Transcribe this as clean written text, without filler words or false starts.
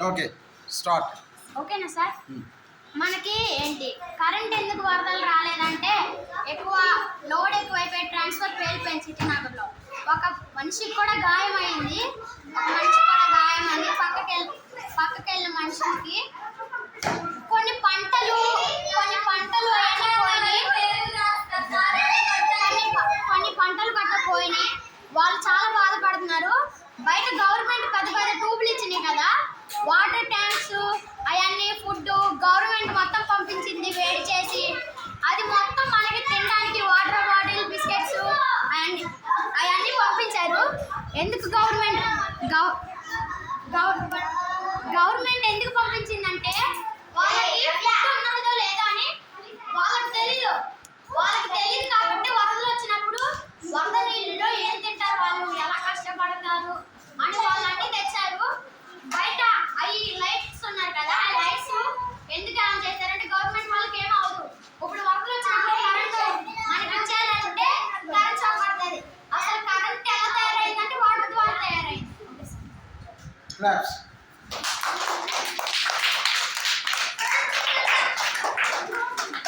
Okay start. ఓకేనా sir? మనకి ఏంటి కరెంట్ ఎందుకు వరదలు రాలేదంటే ఎక్కువ లోడ్ ఎక్కువైపోయి ట్రాన్స్ఫర్ పేలిపోయింది సిటీనగర్లో. ఒక మనిషికి కూడా గాయమైంది. పక్కకెళ్ళిన మనిషికి కొన్ని పంటలు కట్టపోయినాయి. వాళ్ళు చాలా బాధపడుతున్నారు. బయట గవర్నమెంట్ పెద్ద పెద్ద ట్యూబ్లు ఇచ్చినాయి కదా, వాటర్ ట్యాంక్స్ అవన్నీ ఫుడ్ గవర్నమెంట్ మొత్తం పంపించింది వేడి చేసి. అది మొత్తం మనకి తినడానికి వాటర్ బాటిల్ బిస్కెట్స్ అవన్నీ పంపించారు. ఎందుకు గవర్నమెంట్ ఎందుకు పంపించిందంటే వాళ్ళకి ఫుడ్ ఉన్నదో లేదో అని వాళ్ళకి తెలియదు కాబట్టి వరదలు వచ్చినప్పుడు వరద నీళ్ళలో ఏం తింటారు, వాళ్ళు ఎలా కష్టపడతారు అని వాళ్ళు అన్ని తెచ్చారు. బయట అవి లైట్స్ ఉన్నారు కదా, ఆ లైట్స్ ఎందుకు ఆన్ చేశారంటే గవర్నమెంట్ వాళ్ళకి ఏం అవ్వదు. ఇప్పుడు వరదలు వచ్చినప్పుడు కరెంట్ మనకి ఇచ్చారంటే కరెంట్ షాక్ పడుతుంది. అసలు కరెంట్ ఎలా తయారైందంటే వాటర్ ద్వారా తయారైంది.